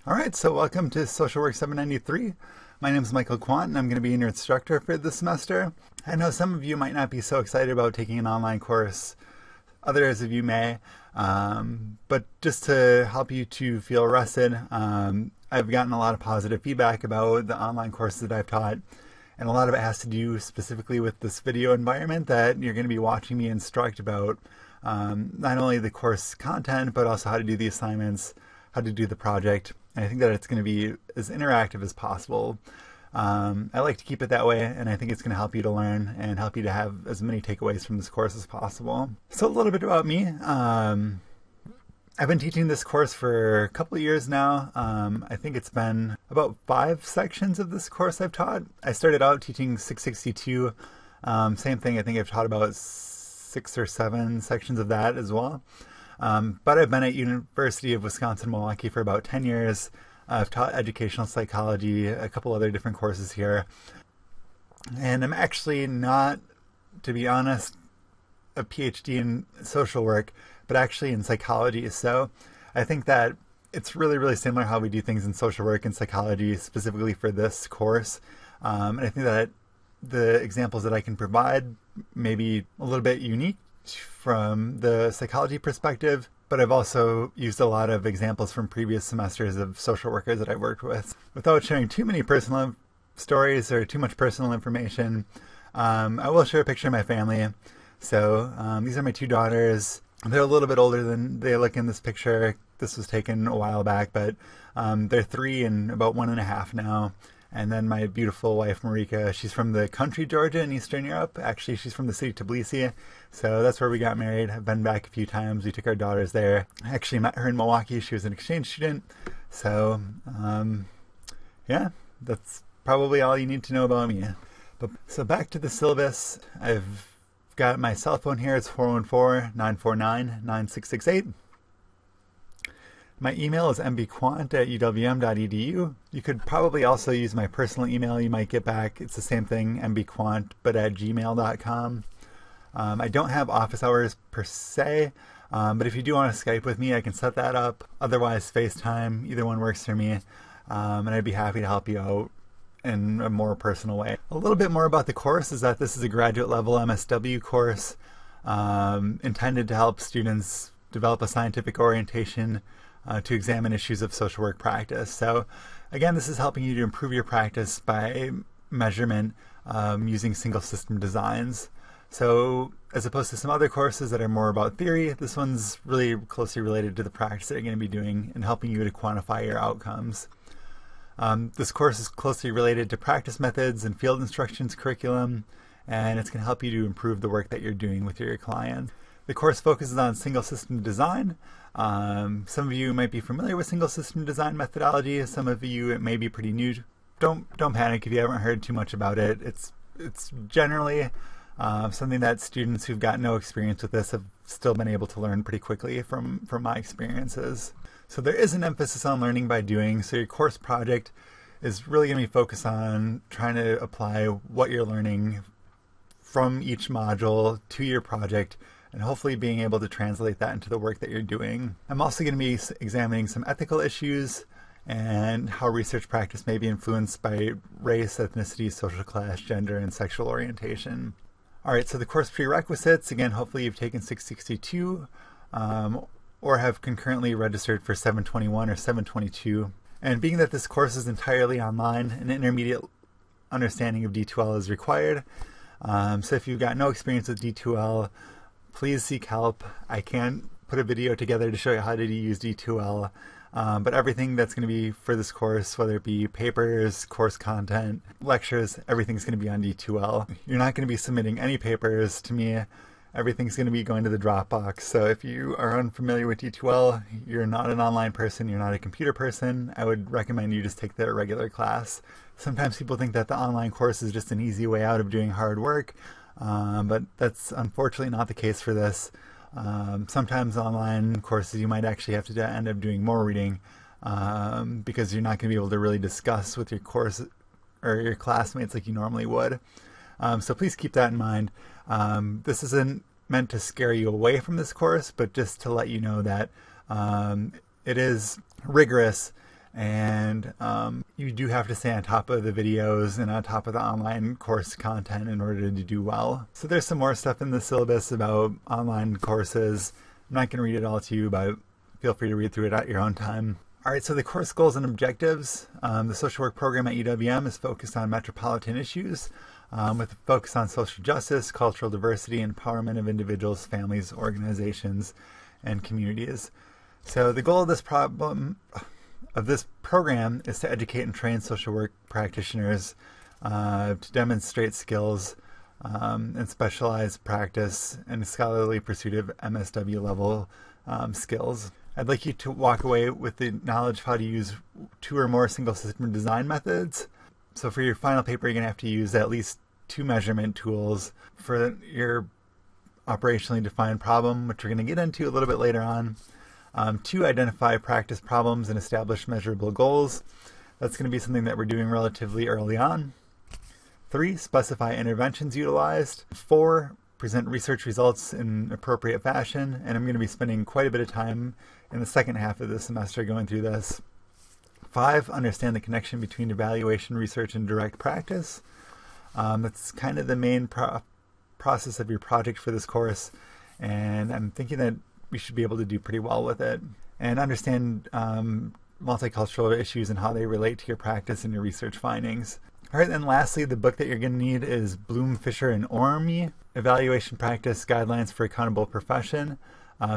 All right, so welcome to Social Work 793. My name is Michael Quant, and I'm going to be your instructor for this semester. I know some of you might not be so excited about taking an online course. Others of you may. But just to help you to feel rested, I've gotten a lot of positive feedback about the online courses that I've taught. And a lot of it has to do specifically with this video environment that you're going to be watching me instruct about not only the course content, but also how to do the assignments, how to do the project. And I think that it's going to be as interactive as possible. I like to keep it that way, and I think it's going to help you to learn and help you to have as many takeaways from this course as possible. So a little bit about me. I've been teaching this course for a couple of years now. I think it's been about 5 sections of this course I've taught. I started out teaching 662. Same thing, I think I've taught about 6 or 7 sections of that as well. But I've been at University of Wisconsin-Milwaukee for about 10 years. I've taught educational psychology, a couple other different courses here. And I'm actually not, to be honest, a PhD in social work, but actually in psychology. So I think that it's really, really similar how we do things in social work and psychology, specifically for this course. And I think that the examples that I can provide may be a little bit unique from the psychology perspective, but I've also used a lot of examples from previous semesters of social workers that I've worked with. Without sharing too many personal stories or too much personal information, I will share a picture of my family. So these are my 2 daughters. They're a little bit older than they look in this picture. This was taken a while back, but they're 3 and about 1.5 now. And then my beautiful wife, Marika, she's from the country Georgia in Eastern Europe. Actually, she's from the city Tbilisi. So that's where we got married. I've been back a few times. We took our daughters there. I actually met her in Milwaukee. She was an exchange student. So, yeah, that's probably all you need to know about me. So back to the syllabus. I've got my cell phone here. It's 414-949-9668. My email is mbquant@uwm.edu. You could probably also use my personal email you might get back. It's the same thing, mbquant, but at gmail.com. I don't have office hours per se, but if you do want to Skype with me, I can set that up. Otherwise, FaceTime, either one works for me, and I'd be happy to help you out in a more personal way. A little bit more about the course is that this is a graduate level MSW course intended to help students develop a scientific orientation to examine issues of social work practice. So again, this is helping you to improve your practice by measurement using single system designs. So as opposed to some other courses that are more about theory, this one's really closely related to the practice that you're going to be doing and helping you to quantify your outcomes. This course is closely related to practice methods and field instructions curriculum, and it's going to help you to improve the work that you're doing with your client. The course focuses on single system design. Some of you might be familiar with single system design methodology. Some of you, it may be pretty new. Don't panic if you haven't heard too much about it. It's generally something that students who've got no experience with this have still been able to learn pretty quickly from my experiences. So there is an emphasis on learning by doing. So your course project is really going to be focused on trying to apply what you're learning from each module to your project, and hopefully being able to translate that into the work that you're doing. I'm also going to be examining some ethical issues and how research practice may be influenced by race, ethnicity, social class, gender, and sexual orientation. All right, so the course prerequisites, again, hopefully you've taken 662 or have concurrently registered for 721 or 722. And being that this course is entirely online, an intermediate understanding of D2L is required. So if you've got no experience with D2L, please seek help. I can't put a video together to show you how to use D2L, but everything that's going to be for this course, whether it be papers, course content, lectures, everything's going to be on D2L. You're not going to be submitting any papers to me. Everything's going to be going to the Dropbox. So if you are unfamiliar with D2L, you're not an online person, you're not a computer person, I would recommend you just take the regular class. Sometimes people think that the online course is just an easy way out of doing hard work. But that's unfortunately not the case for this. Sometimes online courses you might actually have to end up doing more reading because you're not going to be able to really discuss with your course or your classmates like you normally would. So please keep that in mind. This isn't meant to scare you away from this course, but just to let you know that it is rigorous And you do have to stay on top of the videos and on top of the online course content in order to do well. So there's some more stuff in the syllabus about online courses. I'm not going to read it all to you, but feel free to read through it at your own time. All right, so the course goals and objectives. The social work program at UWM is focused on metropolitan issues with a focus on social justice, cultural diversity, and empowerment of individuals, families, organizations, and communities. So the goal of this program is to educate and train social work practitioners to demonstrate skills and specialized practice and scholarly pursuit of MSW level skills. I'd like you to walk away with the knowledge of how to use 2 or more single system design methods. So for your final paper, you're going to have to use at least 2 measurement tools for your operationally defined problem, which we're going to get into a little bit later on. 2, identify practice problems and establish measurable goals. That's going to be something that we're doing relatively early on. 3, specify interventions utilized. 4, present research results in appropriate fashion. And I'm going to be spending quite a bit of time in the second half of the semester going through this. 5, understand the connection between evaluation, research, and direct practice. That's kind of the main process of your project for this course. And I'm thinking that we should be able to do pretty well with it. And understand multicultural issues and how they relate to your practice and your research findings. All right, then lastly, the book that you're going to need is Bloom, Fisher, and Orme, Evaluation Practice Guidelines for Accountable Profession.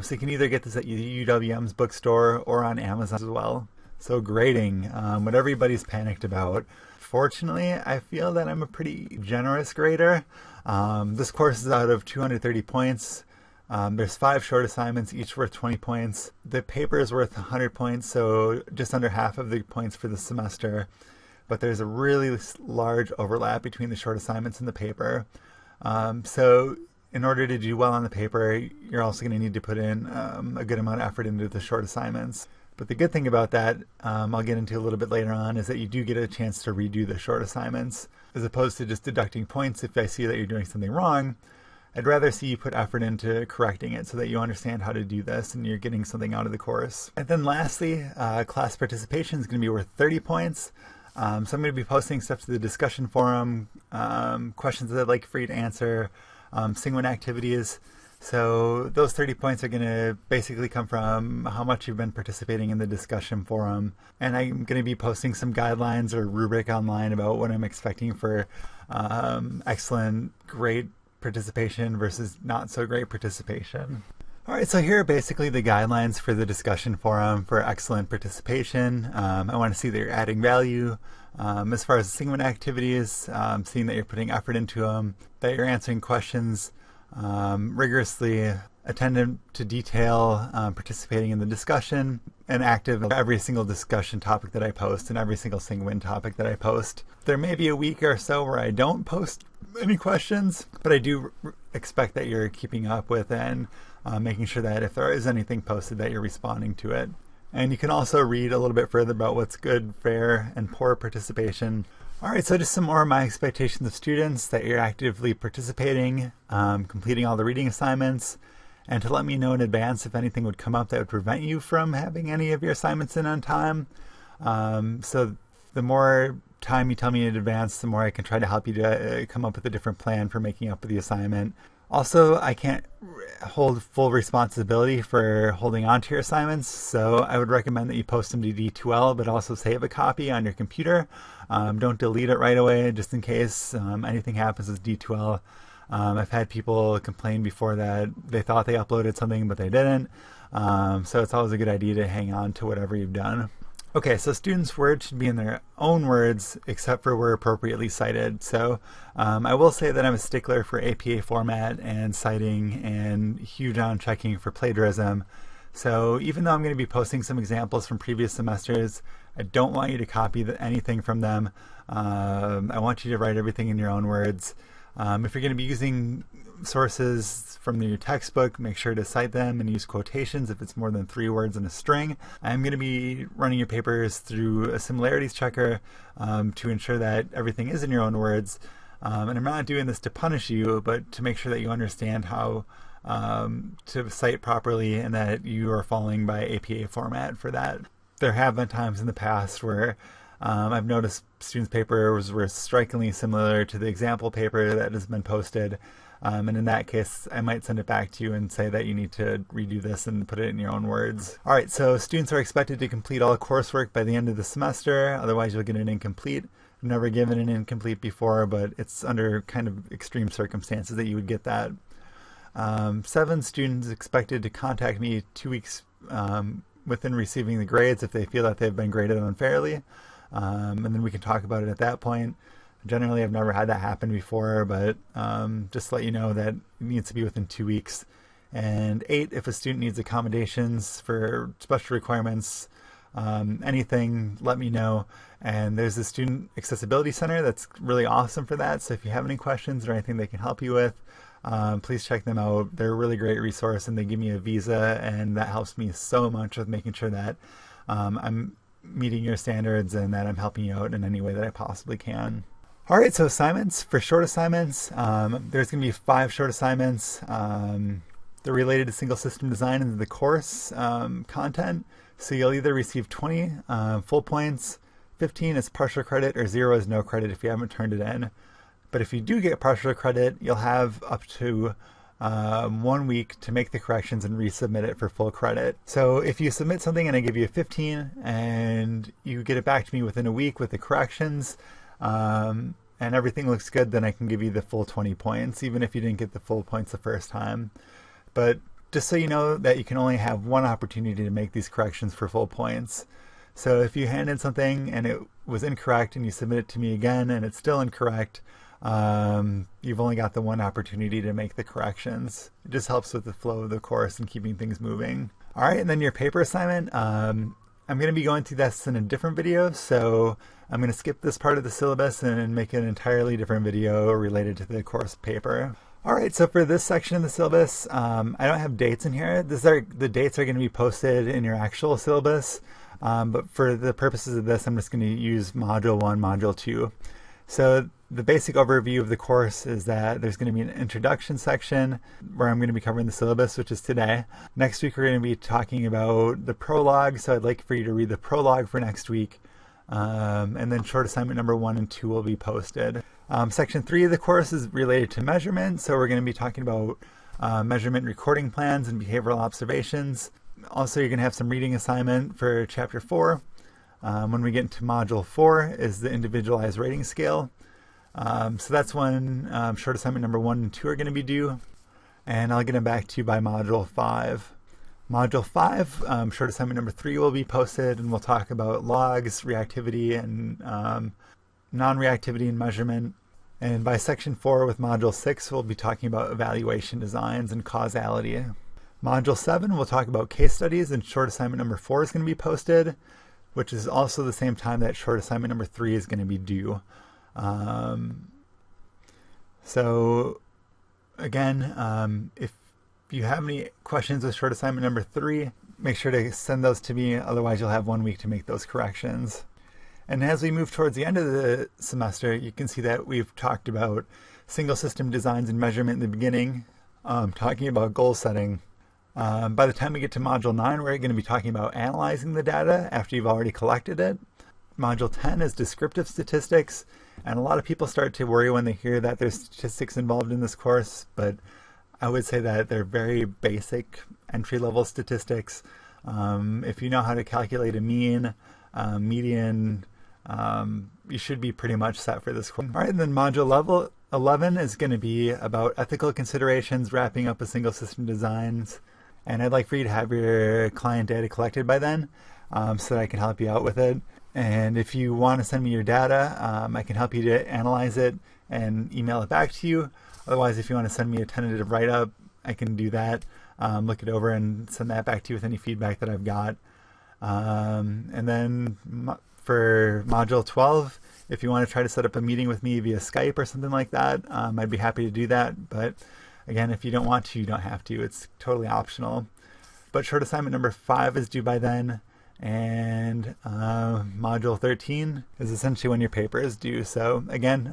So you can either get this at UWM's bookstore or on Amazon as well. So grading, what everybody's panicked about. Fortunately, I feel that I'm a pretty generous grader. This course is out of 230 points. There's 5 short assignments, each worth 20 points. The paper is worth 100 points, so just under half of the points for the semester. But there's a really large overlap between the short assignments and the paper. So in order to do well on the paper, you're also going to need to put in a good amount of effort into the short assignments. But the good thing about that, I'll get into a little bit later on, is that you do get a chance to redo the short assignments, as opposed to just deducting points if I see that you're doing something wrong. I'd rather see you put effort into correcting it so that you understand how to do this and you're getting something out of the course. And then lastly, class participation is going to be worth 30 points. So I'm going to be posting stuff to the discussion forum, questions that I'd like for you to answer, SIGWIN activities. So those 30 points are going to basically come from how much you've been participating in the discussion forum. And I'm going to be posting some guidelines or rubric online about what I'm expecting for excellent, great participation versus not so great participation. All right, so here are basically the guidelines for the discussion forum for excellent participation. I want to see that you're adding value. As far as SIGWIN activities, seeing that you're putting effort into them, that you're answering questions rigorously, attentive to detail, participating in the discussion, and active in every single discussion topic that I post and every single SIGWIN topic that I post. There may be a week or so where I don't post any questions, but I do expect that you're keeping up with and making sure that if there is anything posted that you're responding to it. And you can also read a little bit further about what's good, fair, and poor participation. All right, so just some more of my expectations of students, that you're actively participating, completing all the reading assignments, and to let me know in advance if anything would come up that would prevent you from having any of your assignments in on time. So the more time you tell me in advance, the more I can try to help you to come up with a different plan for making up the assignment. Also, I can't hold full responsibility for holding on to your assignments, so I would recommend that you post them to D2L, but also save a copy on your computer. Don't delete it right away, just in case anything happens with D2L. I've had people complain before that they thought they uploaded something, but they didn't. So it's always a good idea to hang on to whatever you've done. Okay, so students' words should be in their own words, except for where appropriately cited. So I will say that I'm a stickler for APA format and citing and huge on checking for plagiarism. So even though I'm going to be posting some examples from previous semesters, I don't want you to copy anything from them. I want you to write everything in your own words. If you're going to be using sources from your textbook, make sure to cite them and use quotations if it's more than 3 words in a string. I'm going to be running your papers through a similarities checker to ensure that everything is in your own words. And I'm not doing this to punish you, but to make sure that you understand how to cite properly and that you are following by APA format for that. there have been times in the past where I've noticed students' papers were strikingly similar to the example paper that has been posted. And in that case, I might send it back to you and say that you need to redo this and put it in your own words. All right, so students are expected to complete all coursework by the end of the semester. Otherwise, you'll get an incomplete. I've never given an incomplete before, but it's under kind of extreme circumstances that you would get that. 7 students expected to contact me 2 weeks within receiving the grades if they feel that they've been graded unfairly. And then we can talk about it at that point. Generally, I've never had that happen before, but just to let you know that it needs to be within 2 weeks. And 8, if a student needs accommodations for special requirements, anything, let me know. And there's a student accessibility center that's really awesome for that. So if you have any questions or anything they can help you with, please check them out. They're a really great resource, and they give me a visa, and that helps me so much with making sure that I'm meeting your standards and that I'm helping you out in any way that I possibly can. All right, so assignments. For short assignments, there's going to be 5 short assignments. They're related to single system design and the course content. So you'll either receive 20 full points, 15 is partial credit, or 0 is no credit if you haven't turned it in. But if you do get partial credit, you'll have up to 1 week to make the corrections and resubmit it for full credit. So if you submit something and I give you a 15 and you get it back to me within a week with the corrections, and everything looks good, then I can give you the full 20 points, even if you didn't get the full points the first time. But just so you know that you can only have one opportunity to make these corrections for full points. So if you hand in something and it was incorrect and you submit it to me again and it's still incorrect, you've only got the one opportunity to make the corrections. It just helps with the flow of the course and keeping things moving. All right, and then your paper assignment. I'm going to be going through this in a different video, so I'm going to skip this part of the syllabus and make an entirely different video related to the course paper. All right, so for this section of the syllabus, I don't have dates in here. The dates are going to be posted in your actual syllabus, but for the purposes of this, I'm just going to use Module 1, Module 2. So the basic overview of the course is that there's going to be an introduction section where I'm going to be covering the syllabus, which is today. Next week, we're going to be talking about the prologue, so I'd like for you to read the prologue for next week. And then short assignment number 1 and 2 will be posted. Section 3 of the course is related to measurement, so we're going to be talking about measurement recording plans and behavioral observations. Also, you're going to have some reading assignment for Chapter 4. When we get into Module 4 is the individualized rating scale. So that's when short assignment number 1 and 2 are going to be due, and I'll get them back to you by Module 5. Module 5, short assignment number 3 will be posted, and we'll talk about logs, reactivity, and non-reactivity and measurement. And by Section 4 with Module 6, we'll be talking about evaluation designs and causality. Module 7, we'll talk about case studies, and short assignment number 4 is going to be posted, which is also the same time that short assignment number 3 is going to be due. So again, if you have any questions with short assignment number 3, make sure to send those to me, otherwise you'll have 1 week to make those corrections. And as we move towards the end of the semester, you can see that we've talked about single system designs and measurement in the beginning, talking about goal setting. By the time we get to Module 9, we're going to be talking about analyzing the data after you've already collected it. Module 10 is descriptive statistics, and a lot of people start to worry when they hear that there's statistics involved in this course, but I would say that they're very basic entry-level statistics. If you know how to calculate a mean, median, you should be pretty much set for this course. All right, and then Module 11 is going to be about ethical considerations, wrapping up a single system designs. And I'd like for you to have your client data collected by then, so that I can help you out with it. And if you want to send me your data, I can help you to analyze it and email it back to you. Otherwise, if you want to send me a tentative write-up, I can do that, look it over and send that back to you with any feedback that I've got. And then for Module 12, if you want to try to set up a meeting with me via Skype or something like that, I'd be happy to do that. But again, if you don't want to, you don't have to. It's totally optional. But short assignment number 5 is due by then. And Module 13 is essentially when your paper is due. So again,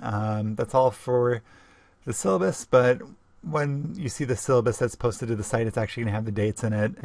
that's all for the syllabus. But when you see the syllabus that's posted to the site, it's actually going to have the dates in it.